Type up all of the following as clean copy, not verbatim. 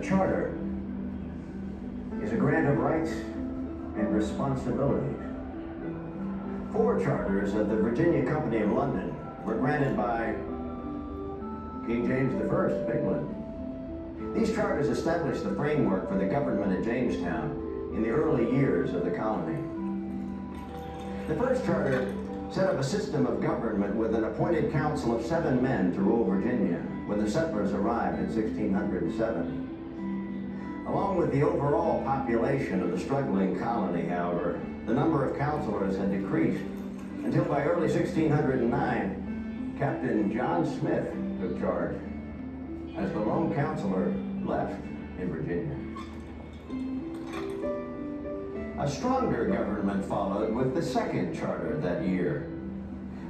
charter is a grant of rights and responsibilities. 4 charters of the Virginia Company of London were granted by King James I of England. These charters established the framework for the government at Jamestown in the early years of the colony. The first charter set up a system of government with an appointed council of 7 men to rule Virginia when the settlers arrived in 1607. Along with the overall population of the struggling colony, however, the number of councilors had decreased until by early 1609, Captain John Smith took charge as the lone councilor left in Virginia. A stronger government followed with the second charter that year.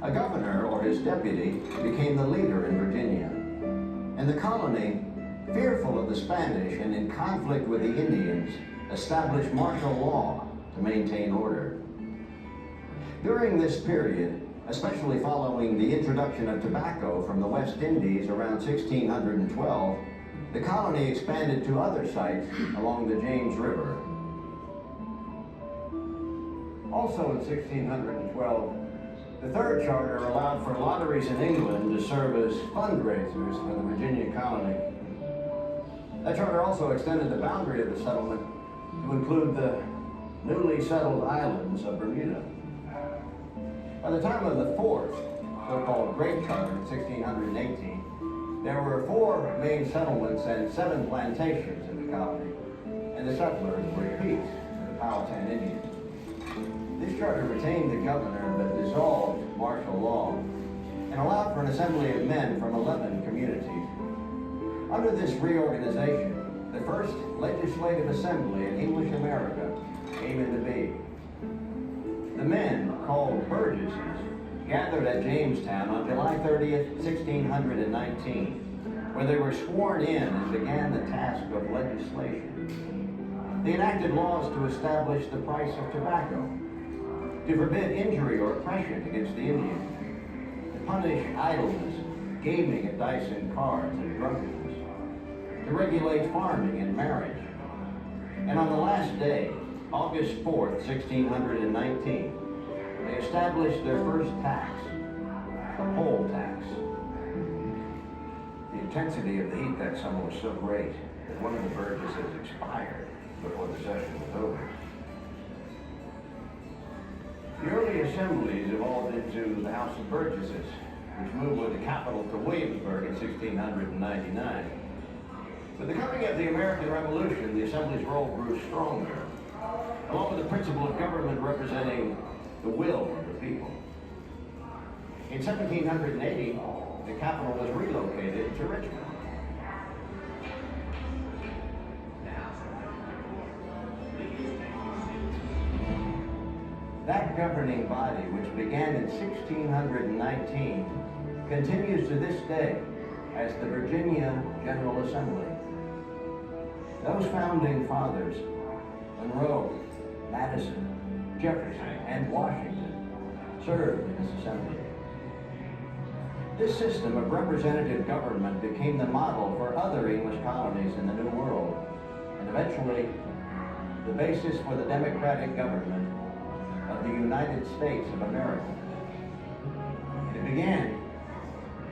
A governor or his deputy became the leader in Virginia, and the colony, fearful of the Spanish and in conflict with the Indians, established martial law to maintain order. During this period, especially following the introduction of tobacco from the West Indies around 1612, the colony expanded to other sites along the James River. Also in 1612, the third charter allowed for lotteries in England to serve as fundraisers for the Virginia colony. That charter also extended the boundary of the settlement to include the newly settled islands of Bermuda. By the time of the fourth, so-called Great Charter in 1618, there were 4 main settlements and 7 plantations in the colony, and the settlers were at peace with the Powhatan Indians. This charter retained the governor but dissolved martial law and allowed for an assembly of men from 11 communities. Under this reorganization, the first legislative assembly in English America came into being. The men, called burgesses, gathered at Jamestown on July 30th, 1619, where they were sworn in and began the task of legislation. They enacted laws to establish the price of tobacco, to forbid injury or oppression against the Indians, to punish idleness, gaming at dice and cards, and drunkenness, to regulate farming and marriage. And on the last day, August 4th, 1619, they established their first tax, a poll tax. The intensity of the heat that summer was so great that one of the burgesses expired before the session was over. The early assemblies evolved into the House of Burgesses, which moved with the capital to Williamsburg in 1699. With the coming of the American Revolution, the Assembly's role grew stronger, along with the principle of government representing the will of the people. In 1780, the capital was relocated to Richmond. That governing body, which began in 1619, continues to this day as the Virginia General Assembly. Those founding fathers, Monroe, Madison, Jefferson, and Washington, served in this assembly. This system of representative government became the model for other English colonies in the New World, and eventually the basis for the democratic government of the United States of America. It began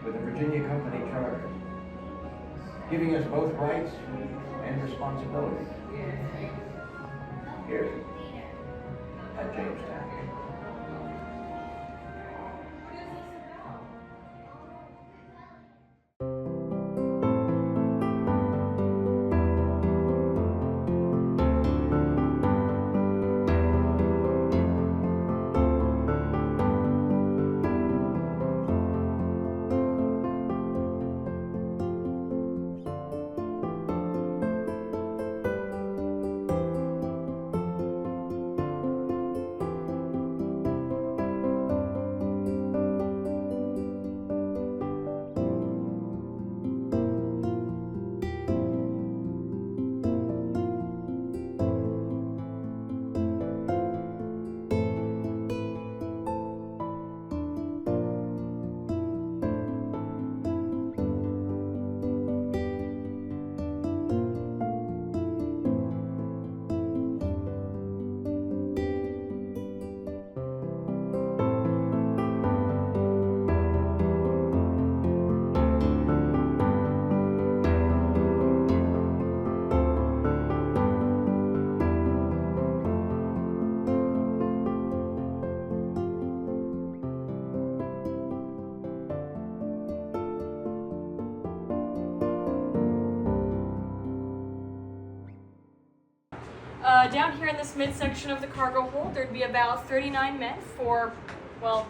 with the Virginia Company Charter, giving us both rights and responsibilities here at Jamestown. Down here in this midsection of the cargo hold, there'd be about 39 men for, well,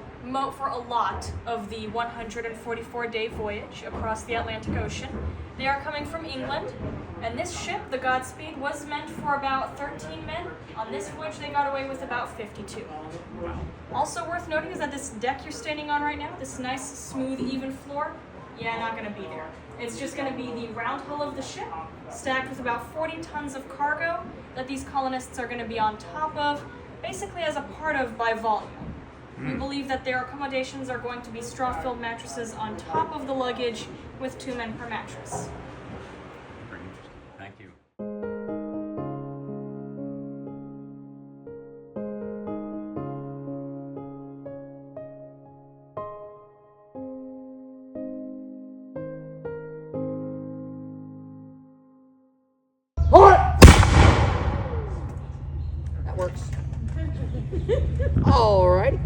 for a lot of the 144-day voyage across the Atlantic Ocean. They are coming from England, and this ship, the Godspeed, was meant for about 13 men. On this voyage, they got away with about 52. Also worth noting is that this deck you're standing on right now, this nice, smooth, even floor, not gonna be there. It's just gonna be the round hull of the ship, stacked with about 40 tons of cargo that these colonists are gonna be on top of, basically as a part of by volume. We believe that their accommodations are going to be straw-filled mattresses on top of the luggage with 2 men per mattress. Pretty interesting. Thank you. That works. All right.